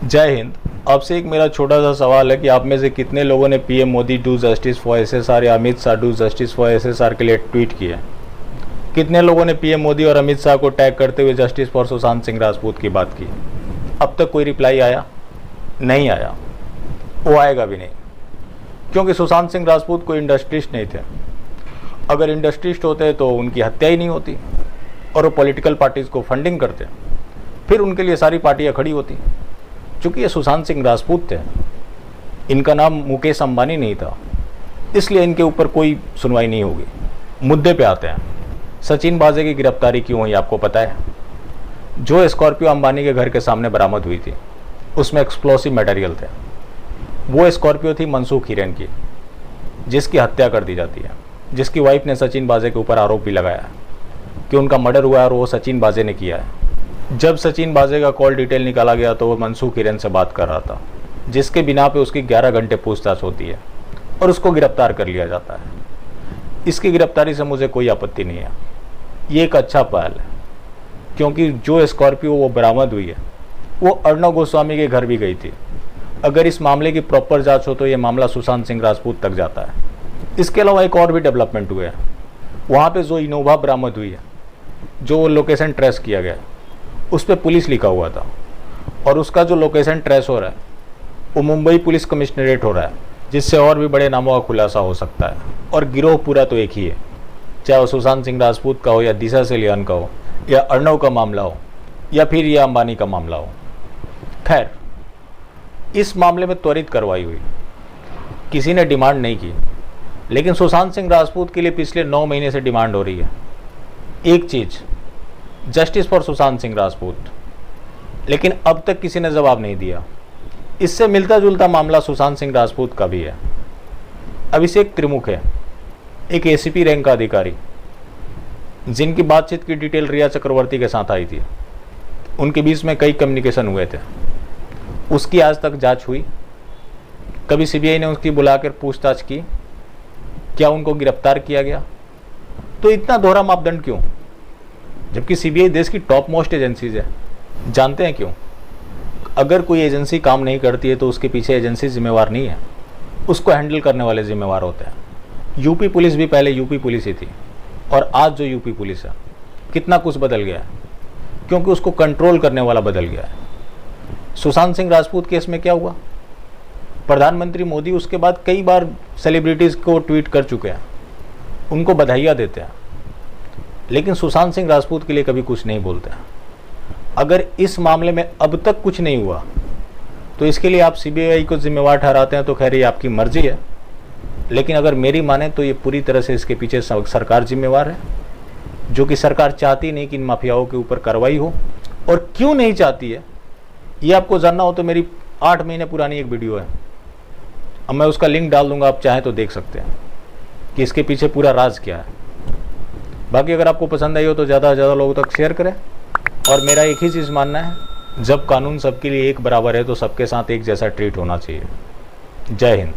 जय हिंद। आपसे एक मेरा छोटा सा सवाल है कि आप में से कितने लोगों ने PM Modi do justice for SSR या Amit Shah do justice for SSR के लिए ट्वीट किया? कितने लोगों ने पीएम मोदी और अमित शाह को टैग करते हुए जस्टिस फॉर सुशांत सिंह राजपूत की बात की? अब तक कोई रिप्लाई आया नहीं आया, वो आएगा भी नहीं, क्योंकि सुशांत सिंह राजपूत कोई इंडस्ट्रिस्ट नहीं थे। अगर इंडस्ट्रिस्ट होते तो उनकी हत्या ही नहीं होती और वो पॉलिटिकल पार्टीज़ को फंडिंग करते, फिर उनके लिए सारी पार्टियां खड़ी होती। चूँकि ये सुशांत सिंह राजपूत थे, इनका नाम मुकेश अंबानी नहीं था, इसलिए इनके ऊपर कोई सुनवाई नहीं होगी। मुद्दे पे आते हैं। सचिन बाजे की गिरफ्तारी क्यों हुई आपको पता है? जो स्कॉर्पियो अंबानी के घर के सामने बरामद हुई थी उसमें एक्सप्लोसिव मटेरियल थे। वो स्कॉर्पियो थी मनसूख हिरेन की, जिसकी हत्या कर दी जाती है, जिसकी वाइफ ने सचिन बाजे के ऊपर आरोप भी लगाया कि उनका मर्डर हुआ है और वो सचिन बाजे ने किया है। जब सचिन बाजे का कॉल डिटेल निकाला गया तो वो मनसूख हिरेन से बात कर रहा था, जिसके बिना पे उसकी 11 घंटे पूछताछ होती है और उसको गिरफ्तार कर लिया जाता है। इसकी गिरफ्तारी से मुझे कोई आपत्ति नहीं है, ये एक अच्छा पहल है, क्योंकि जो स्कॉर्पियो वो बरामद हुई है वो अर्णव गोस्वामी के घर भी गई थी। अगर इस मामले की प्रॉपर जांच हो तो ये मामला सुशांत सिंह राजपूत तक जाता है। इसके अलावा एक और भी डेवलपमेंट हुए हैं। वहाँ पे जो इनोवा बरामद हुई है, जो लोकेशन ट्रेस किया गया, उस पर पुलिस लिखा हुआ था और उसका जो लोकेशन ट्रेस हो रहा है वो मुंबई पुलिस कमिश्नरेट हो रहा है, जिससे और भी बड़े नामों का खुलासा हो सकता है। और गिरोह पूरा तो एक ही है, चाहे वो सुशांत सिंह राजपूत का हो या दिशा सेलियान का हो या अर्णव का मामला हो या फिर यह अंबानी का मामला हो। खैर, इस मामले में त्वरित कार्रवाई हुई, किसी ने डिमांड नहीं की, लेकिन सुशांत सिंह राजपूत के लिए पिछले 9 महीने से डिमांड हो रही है एक चीज़, जस्टिस फॉर सुशांत सिंह राजपूत, लेकिन अब तक किसी ने जवाब नहीं दिया। इससे मिलता जुलता मामला सुशांत सिंह राजपूत का भी है। अभिषेक त्रिमुख है, एक एसीपी रैंक का अधिकारी, जिनकी बातचीत की डिटेल रिया चक्रवर्ती के साथ आई थी। उनके बीच में कई कम्युनिकेशन हुए थे, उसकी आज तक जांच हुई? कभी सीबीआई ने उसकी बुलाकर पूछताछ की? क्या उनको गिरफ्तार किया गया? तो इतना दोहरा मापदंड क्यों, जबकि सीबीआई देश की टॉप मोस्ट एजेंसीज है? जानते हैं क्यों? अगर कोई एजेंसी काम नहीं करती है तो उसके पीछे एजेंसी जिम्मेवार नहीं है, उसको हैंडल करने वाले जिम्मेवार होते हैं। यूपी पुलिस भी पहले यूपी पुलिस ही थी, और आज जो यूपी पुलिस है, कितना कुछ बदल गया है, क्योंकि उसको कंट्रोल करने वाला बदल गया है। सुशांत सिंह राजपूत केस में क्या हुआ? प्रधानमंत्री मोदी उसके बाद कई बार सेलिब्रिटीज़ को ट्वीट कर चुके हैं, उनको बधाइयाँ देते हैं, लेकिन सुशांत सिंह राजपूत के लिए कभी कुछ नहीं बोलते हैं। अगर इस मामले में अब तक कुछ नहीं हुआ तो इसके लिए आप सीबीआई को जिम्मेवार ठहराते हैं तो खैर ये आपकी मर्जी है, लेकिन अगर मेरी माने तो ये पूरी तरह से इसके पीछे सरकार जिम्मेवार है, जो कि सरकार चाहती नहीं कि इन माफियाओं के ऊपर कार्रवाई हो। और क्यों नहीं चाहती है ये आपको जानना हो तो मेरी 8 महीने पुरानी एक वीडियो है, अब मैं उसका लिंक डाल दूंगा, आप चाहें तो देख सकते हैं कि इसके पीछे पूरा राज क्या है। बाकी अगर आपको पसंद आई हो तो ज़्यादा से ज़्यादा लोगों तक शेयर करें। और मेरा एक ही चीज़ मानना है, जब कानून सबके लिए एक बराबर है तो सबके साथ एक जैसा ट्रीट होना चाहिए। जय हिंद।